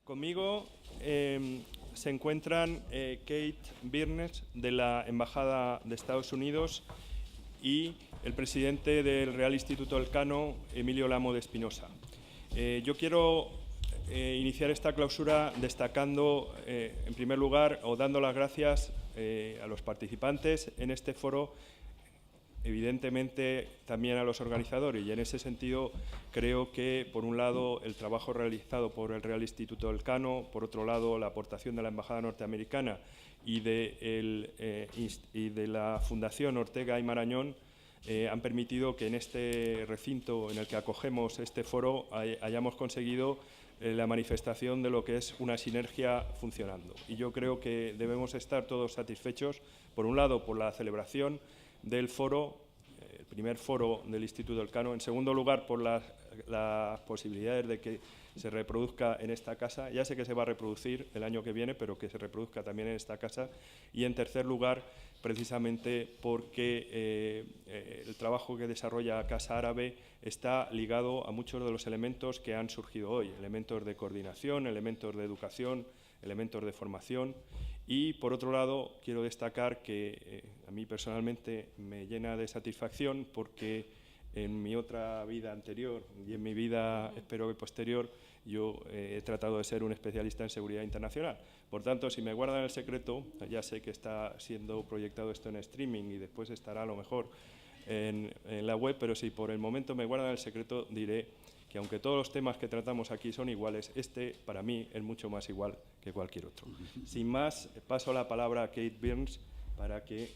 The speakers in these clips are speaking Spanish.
Conmigo se encuentran Kate Birnes, de la Embajada de Estados Unidos, y el presidente del Real Instituto Elcano, Emilio Lamo de Espinosa. Yo quiero iniciar esta clausura destacando, en primer lugar, o dando las gracias a los participantes en este foro, evidentemente también a los organizadores, y en ese sentido creo que, por un lado, el trabajo realizado por el Real Instituto Elcano, por otro lado, la aportación de la Embajada norteamericana y de la Fundación Ortega y Marañón han permitido que en este recinto en el que acogemos este foro hayamos conseguido la manifestación de lo que es una sinergia funcionando. Y yo creo que debemos estar todos satisfechos, por un lado, por la celebración del foro, el primer foro del Instituto Elcano, en segundo lugar por las posibilidades de que se reproduzca en esta casa, ya sé que se va a reproducir el año que viene, pero que se reproduzca también en esta casa, y en tercer lugar, precisamente porque el trabajo que desarrolla Casa Árabe está ligado a muchos de los elementos que han surgido hoy, elementos de coordinación, elementos de educación, elementos de formación. Y, por otro lado, quiero destacar que a mí personalmente me llena de satisfacción porque en mi otra vida anterior y en mi vida, espero que posterior, yo he tratado de ser un especialista en seguridad internacional. Por tanto, si me guardan el secreto, ya sé que está siendo proyectado esto en streaming y después estará a lo mejor en la web, pero si por el momento me guardan el secreto, diré que aunque todos los temas que tratamos aquí son iguales, este para mí es mucho más igual que cualquier otro. Sin más, paso la palabra a Kate Birnes para que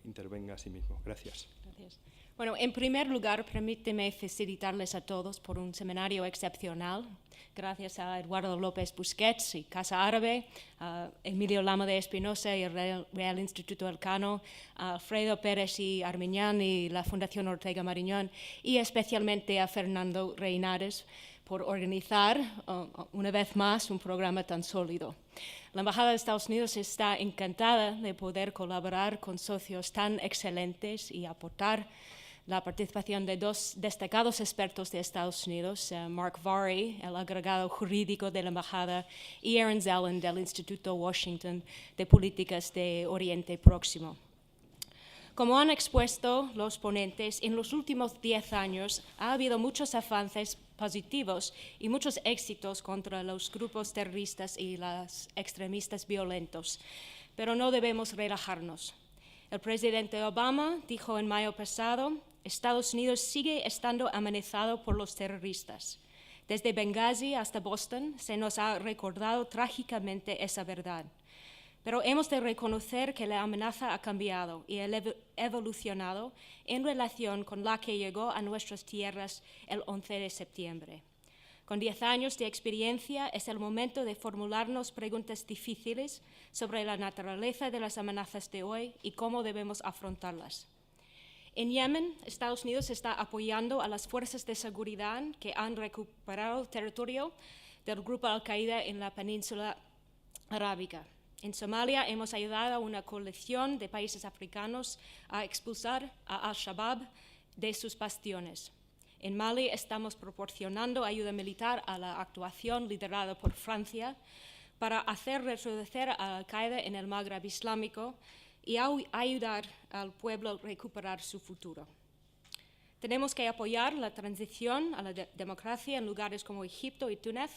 intervenga a sí mismo. Gracias. Gracias. Bueno, en primer lugar, permíteme felicitarles a todos por un seminario excepcional. Gracias a Eduardo López Busquets y Casa Árabe, a Emilio Lamo de Espinosa y el Real Instituto Elcano, a Alfredo Pérez y Armiñán y la Fundación Ortega Marañón, y especialmente a Fernando Reinares por organizar una vez más un programa tan sólido. La Embajada de Estados Unidos está encantada de poder colaborar con socios tan excelentes y aportar la participación de dos destacados expertos de Estados Unidos, Mark Varry, el agregado jurídico de la Embajada, y Aaron Zellen, del Instituto Washington de Políticas de Oriente Próximo. Como han expuesto los ponentes, en los últimos 10 años ha habido muchos avances positivos y muchos éxitos contra los grupos terroristas y los extremistas violentos, pero no debemos relajarnos. El presidente Obama dijo en mayo pasado: Estados Unidos sigue estando amenazado por los terroristas. Desde Benghazi hasta Boston se nos ha recordado trágicamente esa verdad. Pero hemos de reconocer que la amenaza ha cambiado y ha evolucionado en relación con la que llegó a nuestras tierras el 11 de septiembre. Con 10 años de experiencia es el momento de formularnos preguntas difíciles sobre la naturaleza de las amenazas de hoy y cómo debemos afrontarlas. En Yemen, Estados Unidos está apoyando a las fuerzas de seguridad que han recuperado el territorio del grupo Al-Qaeda en la península arábiga. En Somalia hemos ayudado a una coalición de países africanos a expulsar a Al-Shabaab de sus bastiones. En Mali estamos proporcionando ayuda militar a la actuación liderada por Francia para hacer retroceder a Al-Qaeda en el Magreb Islámico y ayudar al pueblo a recuperar su futuro. Tenemos que apoyar la transición a la democracia en lugares como Egipto y Túnez,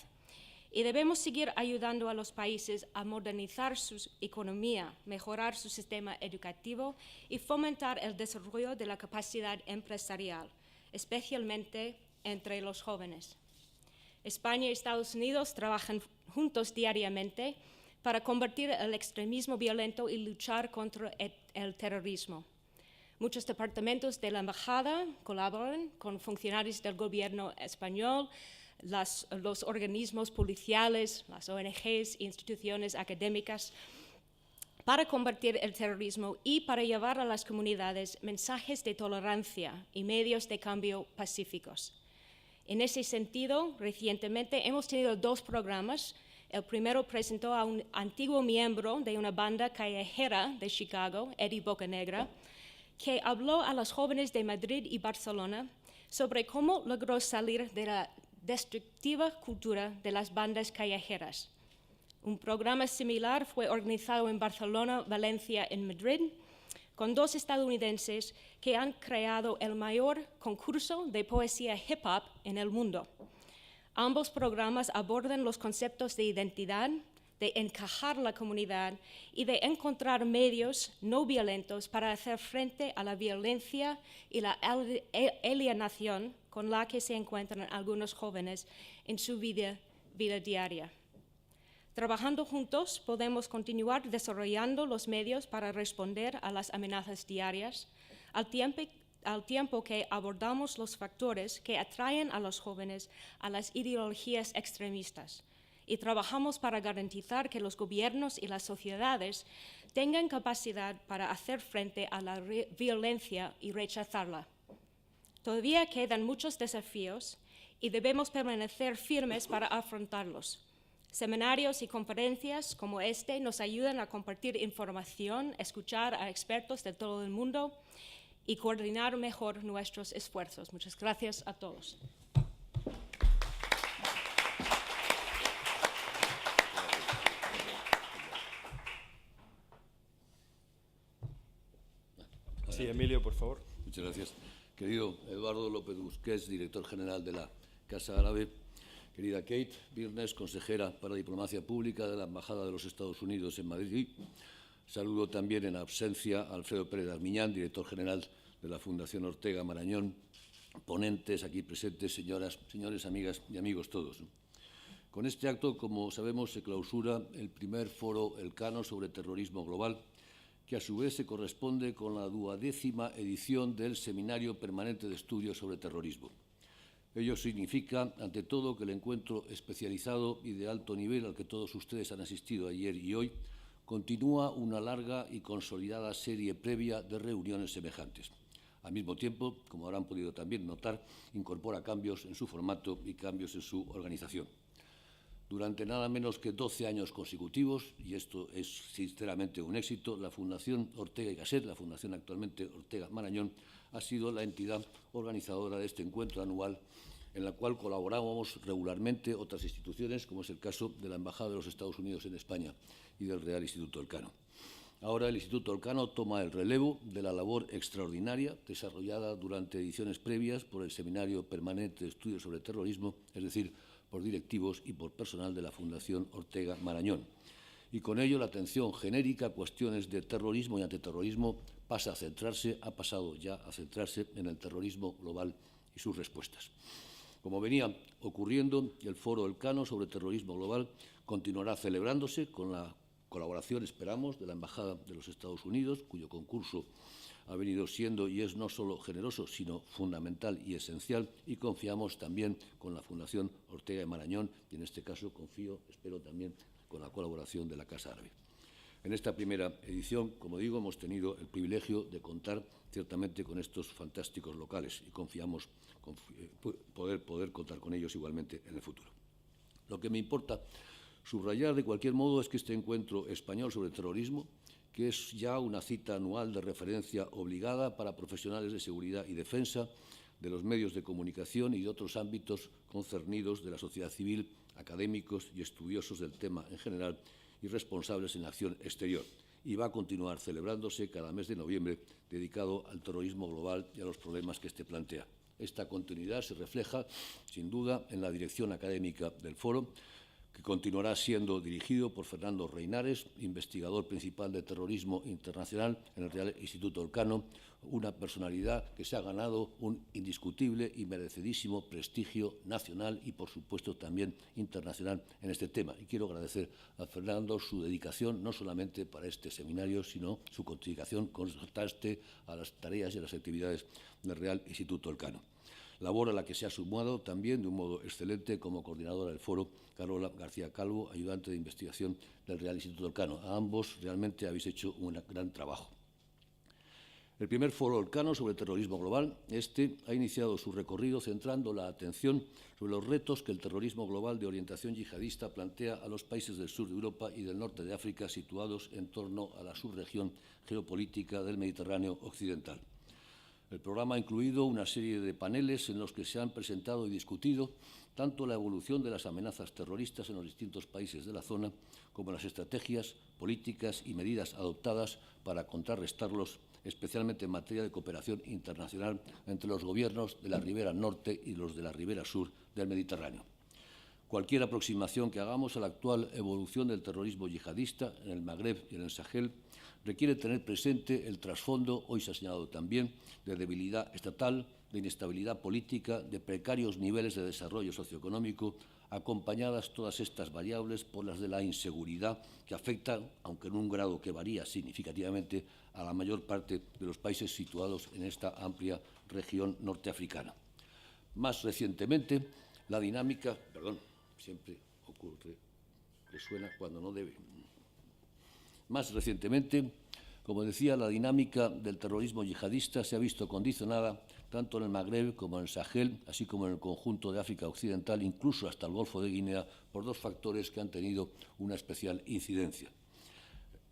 y debemos seguir ayudando a los países a modernizar su economía, mejorar su sistema educativo y fomentar el desarrollo de la capacidad empresarial, especialmente entre los jóvenes. España y Estados Unidos trabajan juntos diariamente para combatir el extremismo violento y luchar contra el terrorismo. Muchos departamentos de la Embajada colaboran con funcionarios del gobierno español, los organismos policiales, las ONGs e instituciones académicas para combatir el terrorismo y para llevar a las comunidades mensajes de tolerancia y medios de cambio pacíficos. En ese sentido, recientemente hemos tenido 2 programas. El primero presentó a un antiguo miembro de una banda callejera de Chicago, Eddie Bocanegra, que habló a los jóvenes de Madrid y Barcelona sobre cómo logró salir de la destructiva cultura de las bandas callejeras Un programa similar fue organizado en Barcelona, Valencia y Madrid, con 2 estadounidenses que han creado el mayor concurso de poesía hip hop en el mundo. Ambos programas abordan los conceptos de identidad, de encajar la comunidad y de encontrar medios no violentos para hacer frente a la violencia y la alienación con la que se encuentran algunos jóvenes en su vida diaria. Trabajando juntos, podemos continuar desarrollando los medios para responder a las amenazas diarias, al tiempo que abordamos los factores que atraen a los jóvenes a las ideologías extremistas. Y trabajamos para garantizar que los gobiernos y las sociedades tengan capacidad para hacer frente a la violencia y rechazarla. Todavía quedan muchos desafíos y debemos permanecer firmes para afrontarlos. Seminarios y conferencias como este nos ayudan a compartir información, escuchar a expertos de todo el mundo y coordinar mejor nuestros esfuerzos. Muchas gracias a todos. Sí, Emilio, por favor. Muchas gracias. Querido Eduardo López Busquets, director general de la Casa Árabe. Querida Kate Birnes, consejera para Diplomacia Pública de la Embajada de los Estados Unidos en Madrid. Saludo también en ausencia a Alfredo Pérez Armiñán, director general de la Fundación Ortega Marañón. Ponentes aquí presentes, señoras, señores, amigas y amigos todos. Con este acto, como sabemos, se clausura el primer foro Elcano sobre terrorismo global, que a su vez se corresponde con la 12ª edición del Seminario Permanente de Estudios sobre Terrorismo. Ello significa, ante todo, que el encuentro especializado y de alto nivel al que todos ustedes han asistido ayer y hoy continúa una larga y consolidada serie previa de reuniones semejantes. Al mismo tiempo, como habrán podido también notar, incorpora cambios en su formato y cambios en su organización. Durante nada menos que 12 años consecutivos, y esto es sinceramente un éxito, la Fundación Ortega y Gasset, la Fundación actualmente Ortega Marañón, ha sido la entidad organizadora de este encuentro anual en la cual colaboramos regularmente otras instituciones, como es el caso de la Embajada de los Estados Unidos en España y del Real Instituto Elcano. Ahora el Instituto Elcano toma el relevo de la labor extraordinaria desarrollada durante ediciones previas por el Seminario Permanente de Estudios sobre Terrorismo, es decir, por directivos y por personal de la Fundación Ortega Marañón. Y con ello la atención genérica a cuestiones de terrorismo y antiterrorismo ha pasado ya a centrarse en el terrorismo global y sus respuestas. Como venía ocurriendo, el Foro Elcano sobre terrorismo global continuará celebrándose con la colaboración, esperamos, de la Embajada de los Estados Unidos, cuyo concurso ha venido siendo y es no solo generoso, sino fundamental y esencial, y confiamos también con la Fundación Ortega y Marañón, y en este caso espero también con la colaboración de la Casa Árabe. En esta primera edición, como digo, hemos tenido el privilegio de contar ciertamente con estos fantásticos locales y confiamos poder contar con ellos igualmente en el futuro. Lo que me importa subrayar de cualquier modo es que este encuentro español sobre terrorismo, que es ya una cita anual de referencia obligada para profesionales de seguridad y defensa, de los medios de comunicación y de otros ámbitos concernidos de la sociedad civil, académicos y estudiosos del tema en general y responsables en la acción exterior. Y va a continuar celebrándose cada mes de noviembre, dedicado al terrorismo global y a los problemas que éste plantea. Esta continuidad se refleja, sin duda, en la dirección académica del foro, que continuará siendo dirigido por Fernando Reinares, investigador principal de terrorismo internacional en el Real Instituto Elcano, una personalidad que se ha ganado un indiscutible y merecidísimo prestigio nacional y, por supuesto, también internacional en este tema. Y quiero agradecer a Fernando su dedicación, no solamente para este seminario, sino su contribución constante a las tareas y a las actividades del Real Instituto Elcano. Labor a la que se ha sumado también de un modo excelente como coordinadora del foro Carola García Calvo, ayudante de investigación del Real Instituto Elcano. A ambos realmente habéis hecho un gran trabajo. El primer foro Elcano sobre terrorismo global, ha iniciado su recorrido centrando la atención sobre los retos que el terrorismo global de orientación yihadista plantea a los países del sur de Europa y del norte de África situados en torno a la subregión geopolítica del Mediterráneo occidental. El programa ha incluido una serie de paneles en los que se han presentado y discutido tanto la evolución de las amenazas terroristas en los distintos países de la zona como las estrategias, políticas y medidas adoptadas para contrarrestarlos, especialmente en materia de cooperación internacional entre los gobiernos de la ribera norte y los de la ribera sur del Mediterráneo. Cualquier aproximación que hagamos a la actual evolución del terrorismo yihadista en el Magreb y en el Sahel requiere tener presente el trasfondo, hoy se ha señalado también, de debilidad estatal, de inestabilidad política, de precarios niveles de desarrollo socioeconómico, acompañadas todas estas variables por las de la inseguridad que afectan, aunque en un grado que varía significativamente, a la mayor parte de los países situados en esta amplia región norteafricana. Más recientemente, la dinámica... siempre ocurre que suena cuando no debe. Más recientemente, como decía, la dinámica del terrorismo yihadista se ha visto condicionada tanto en el Magreb como en el Sahel, así como en el conjunto de África Occidental, incluso hasta el Golfo de Guinea, por dos factores que han tenido una especial incidencia.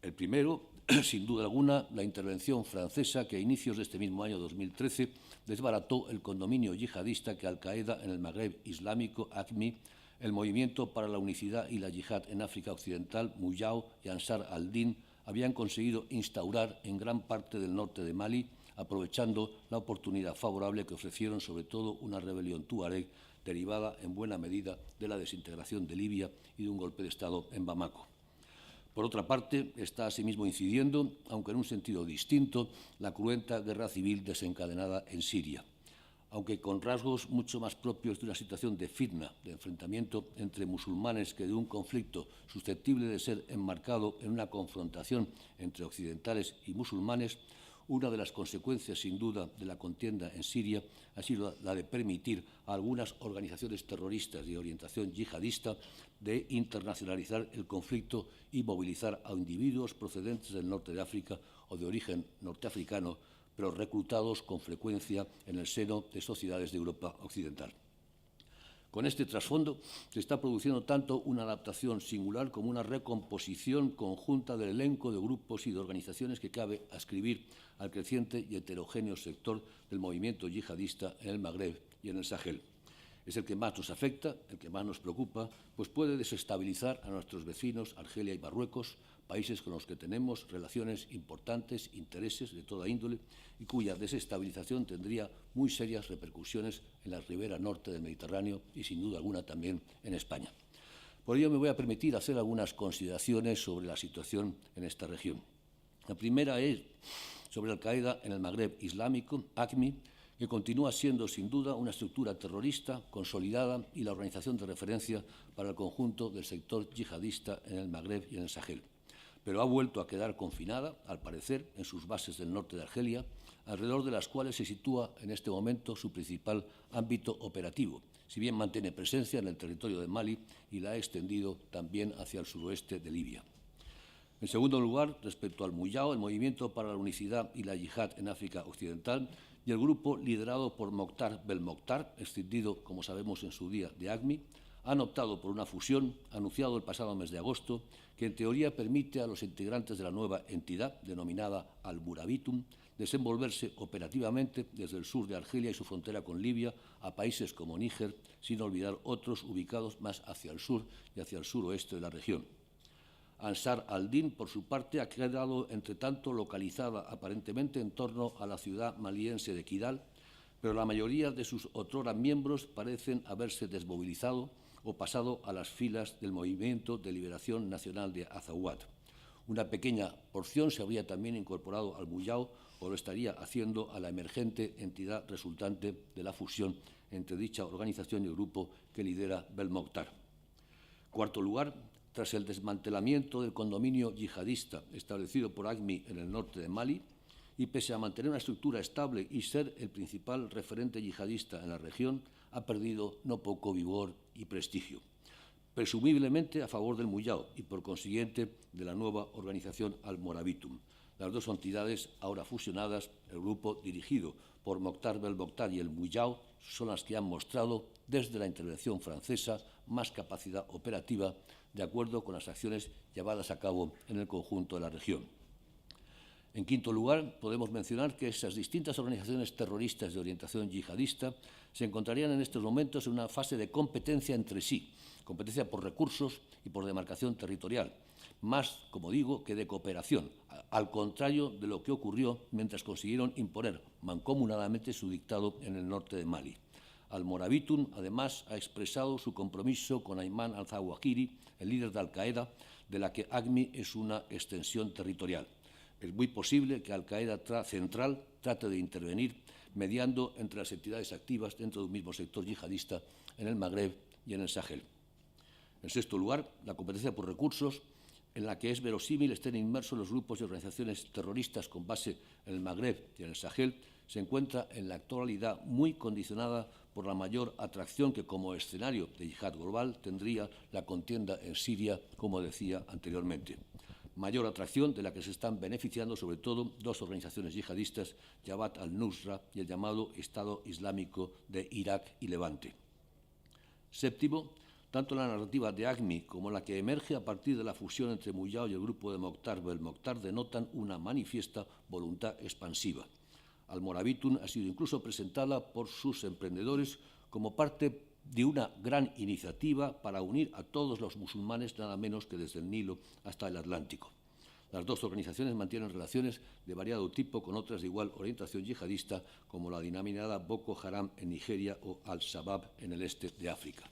El primero, sin duda alguna, la intervención francesa que a inicios de este mismo año 2013 desbarató el condominio yihadista que Al-Qaeda en el Magreb islámico, AQMI, el Movimiento para la Unicidad y la Yihad en África Occidental, Muyao y Ansar al-Din, habían conseguido instaurar en gran parte del norte de Mali, aprovechando la oportunidad favorable que ofrecieron sobre todo una rebelión tuareg derivada en buena medida de la desintegración de Libia y de un golpe de Estado en Bamako. Por otra parte, está asimismo incidiendo, aunque en un sentido distinto, la cruenta guerra civil desencadenada en Siria, aunque con rasgos mucho más propios de una situación de fitna, de enfrentamiento entre musulmanes que de un conflicto susceptible de ser enmarcado en una confrontación entre occidentales y musulmanes. Una de las consecuencias, sin duda, de la contienda en Siria ha sido la de permitir a algunas organizaciones terroristas de orientación yihadista de internacionalizar el conflicto y movilizar a individuos procedentes del norte de África o de origen norteafricano, pero reclutados con frecuencia en el seno de sociedades de Europa Occidental. Con este trasfondo se está produciendo tanto una adaptación singular como una recomposición conjunta del elenco de grupos y de organizaciones que cabe adscribir al creciente y heterogéneo sector del movimiento yihadista en el Magreb y en el Sahel. Es el que más nos afecta, el que más nos preocupa, pues puede desestabilizar a nuestros vecinos Argelia y Marruecos, países con los que tenemos relaciones importantes, intereses de toda índole y cuya desestabilización tendría muy serias repercusiones en la ribera norte del Mediterráneo y, sin duda alguna, también en España. Por ello, me voy a permitir hacer algunas consideraciones sobre la situación en esta región. La primera es sobre Al-Qaeda en el Magreb islámico, AQMI, que continúa siendo, sin duda, una estructura terrorista consolidada y la organización de referencia para el conjunto del sector yihadista en el Magreb y en el Sahel, pero ha vuelto a quedar confinada, al parecer, en sus bases del norte de Argelia, alrededor de las cuales se sitúa en este momento su principal ámbito operativo, si bien mantiene presencia en el territorio de Mali y la ha extendido también hacia el suroeste de Libia. En segundo lugar, respecto al Muyao, el Movimiento para la Unicidad y la Yihad en África Occidental y el grupo liderado por Mokhtar Belmokhtar, escindido, como sabemos, en su día de AQMI, han optado por una fusión, anunciado el pasado mes de agosto, que en teoría permite a los integrantes de la nueva entidad, denominada Al-Murabitum, desenvolverse operativamente desde el sur de Argelia y su frontera con Libia a países como Níger, sin olvidar otros ubicados más hacia el sur y hacia el suroeste de la región. Ansar al-Din, por su parte, ha quedado, entre tanto, localizada aparentemente en torno a la ciudad maliense de Kidal, pero la mayoría de sus otrora miembros parecen haberse desmovilizado o pasado a las filas del Movimiento de Liberación Nacional de Azawad. Una pequeña porción se habría también incorporado al Muyao o lo estaría haciendo a la emergente entidad resultante de la fusión entre dicha organización y el grupo que lidera Belmokhtar. Cuarto lugar, tras el desmantelamiento del condominio yihadista establecido por AQMI en el norte de Mali, y pese a mantener una estructura estable y ser el principal referente yihadista en la región, ha perdido no poco vigor y prestigio, presumiblemente a favor del Muyao y, por consiguiente, de la nueva organización Al-Morabitum. Las dos entidades ahora fusionadas, el grupo dirigido por Mokhtar Belmokhtar y el Muyao, son las que han mostrado, desde la intervención francesa, más capacidad operativa, de acuerdo con las acciones llevadas a cabo en el conjunto de la región. En quinto lugar, podemos mencionar que esas distintas organizaciones terroristas de orientación yihadista se encontrarían en estos momentos en una fase de competencia entre sí, competencia por recursos y por demarcación territorial, más, como digo, que de cooperación, al contrario de lo que ocurrió mientras consiguieron imponer mancomunadamente su dictado en el norte de Mali. Al-Morabitun, además, ha expresado su compromiso con Ayman al-Zawahiri, el líder de Al-Qaeda, de la que AQMI es una extensión territorial. Es muy posible que Al-Qaeda central trate de intervenir mediando entre las entidades activas dentro de un mismo sector yihadista en el Magreb y en el Sahel. En sexto lugar, la competencia por recursos, en la que es verosímil estén inmersos los grupos y organizaciones terroristas con base en el Magreb y en el Sahel, se encuentra en la actualidad muy condicionada por la mayor atracción que como escenario de yihad global tendría la contienda en Siria, como decía anteriormente. Mayor atracción de la que se están beneficiando sobre todo dos organizaciones yihadistas, Jabhat al-Nusra y el llamado Estado Islámico de Irak y Levante. Séptimo, tanto la narrativa de AQMI como la que emerge a partir de la fusión entre Muyao y el grupo de Mokhtar Belmokhtar denotan una manifiesta voluntad expansiva. Al-Morabitun ha sido incluso presentada por sus emprendedores como parte de una gran iniciativa para unir a todos los musulmanes, nada menos que desde el Nilo hasta el Atlántico. Las dos organizaciones mantienen relaciones de variado tipo con otras de igual orientación yihadista, como la denominada Boko Haram en Nigeria o Al-Shabaab en el este de África.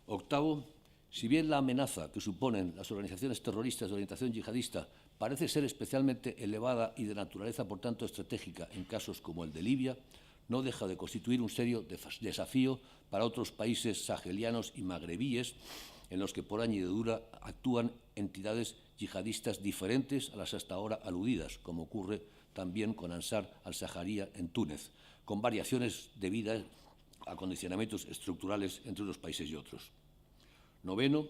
Octavo, si bien la amenaza que suponen las organizaciones terroristas de orientación yihadista parece ser especialmente elevada y de naturaleza, por tanto, estratégica en casos como el de Libia, no deja de constituir un serio desafío para otros países sahelianos y magrebíes en los que por añadidura actúan entidades yihadistas diferentes a las hasta ahora aludidas, como ocurre también con Ansar al-Sahariya en Túnez, con variaciones debidas a condicionamientos estructurales entre unos países y otros. Noveno,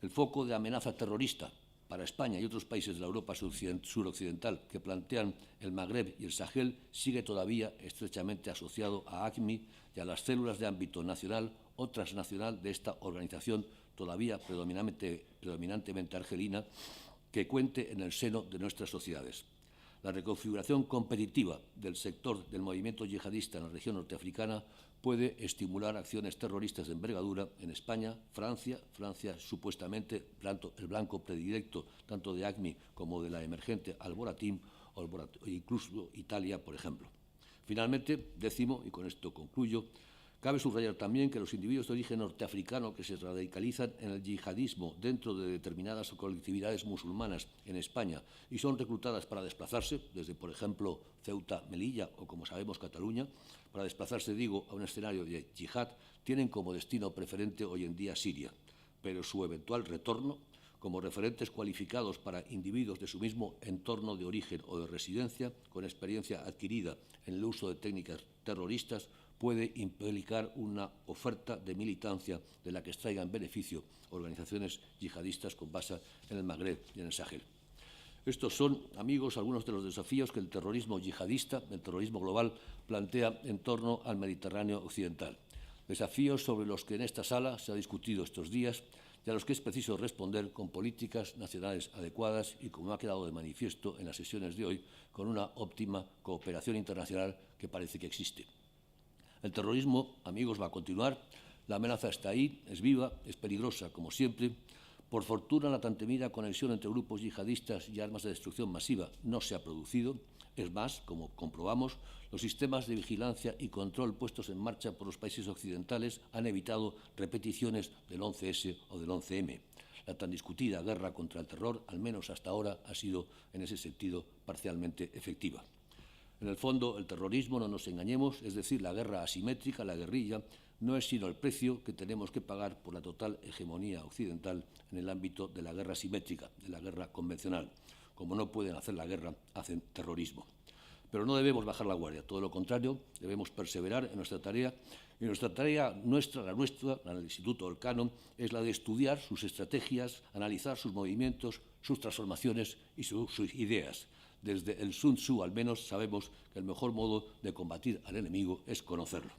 el foco de amenaza terrorista para España y otros países de la Europa suroccidental que plantean el Magreb y el Sahel sigue todavía estrechamente asociado a AQMI y a las células de ámbito nacional o transnacional de esta organización todavía predominantemente argelina que cuente en el seno de nuestras sociedades. La reconfiguración competitiva del sector del movimiento yihadista en la región norteafricana puede estimular acciones terroristas de envergadura en España, Francia supuestamente el blanco predilecto tanto de AQMI como de la emergente Al-Boratim o incluso Italia, por ejemplo. Finalmente, décimo, y con esto concluyo, cabe subrayar también que los individuos de origen norteafricano que se radicalizan en el yihadismo dentro de determinadas colectividades musulmanas en España y son reclutadas para desplazarse, desde, por ejemplo, Ceuta, Melilla o, como sabemos, Cataluña, para desplazarse, digo, a un escenario de yihad, tienen como destino preferente hoy en día Siria, pero su eventual retorno, como referentes cualificados para individuos de su mismo entorno de origen o de residencia, con experiencia adquirida en el uso de técnicas terroristas, puede implicar una oferta de militancia de la que extraigan beneficio organizaciones yihadistas con base en el Magreb y en el Sahel. Estos son, amigos, algunos de los desafíos que el terrorismo yihadista, el terrorismo global, plantea en torno al Mediterráneo occidental. Desafíos sobre los que en esta sala se ha discutido estos días y a los que es preciso responder con políticas nacionales adecuadas y, como ha quedado de manifiesto en las sesiones de hoy, con una óptima cooperación internacional que parece que existe. El terrorismo, amigos, va a continuar. La amenaza está ahí, es viva, es peligrosa, como siempre. Por fortuna, la tan temida conexión entre grupos yihadistas y armas de destrucción masiva no se ha producido. Es más, como comprobamos, los sistemas de vigilancia y control puestos en marcha por los países occidentales han evitado repeticiones del 11S o del 11M. La tan discutida guerra contra el terror, al menos hasta ahora, ha sido, en ese sentido, parcialmente efectiva. En el fondo, el terrorismo, no nos engañemos, es decir, la guerra asimétrica, la guerrilla, no es sino el precio que tenemos que pagar por la total hegemonía occidental en el ámbito de la guerra simétrica, de la guerra convencional. Como no pueden hacer la guerra, hacen terrorismo. Pero no debemos bajar la guardia, todo lo contrario, debemos perseverar en nuestra tarea. Y nuestra tarea, la del Instituto Elcano, es la de estudiar sus estrategias, analizar sus movimientos, sus transformaciones y sus ideas. Desde el Sun Tzu, al menos, sabemos que el mejor modo de combatir al enemigo es conocerlo.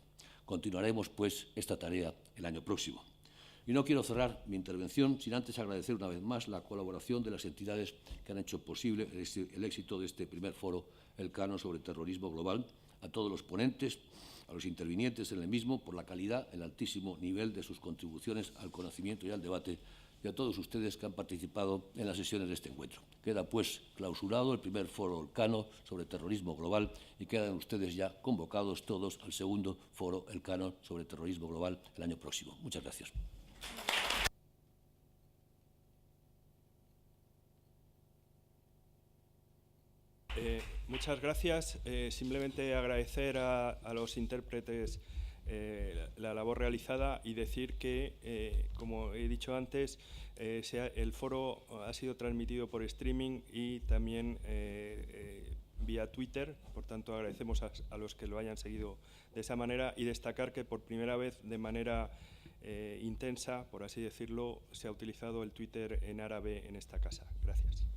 Continuaremos, pues, esta tarea el año próximo. Y no quiero cerrar mi intervención sin antes agradecer una vez más la colaboración de las entidades que han hecho posible el éxito de este primer foro Elcano sobre terrorismo global, a todos los ponentes, a los intervinientes en el mismo, por la calidad, el altísimo nivel de sus contribuciones al conocimiento y al debate, y a todos ustedes que han participado en las sesiones de este encuentro. Queda, pues, clausurado el primer foro Elcano sobre terrorismo global y quedan ustedes ya convocados todos al segundo foro Elcano sobre terrorismo global el año próximo. Muchas gracias. Muchas gracias. Simplemente agradecer a los intérpretes la labor realizada y decir que, como he dicho antes, el foro ha sido transmitido por streaming y también vía Twitter. Por tanto, agradecemos a los que lo hayan seguido de esa manera y destacar que por primera vez, de manera intensa, por así decirlo, se ha utilizado el Twitter en árabe en esta casa. Gracias.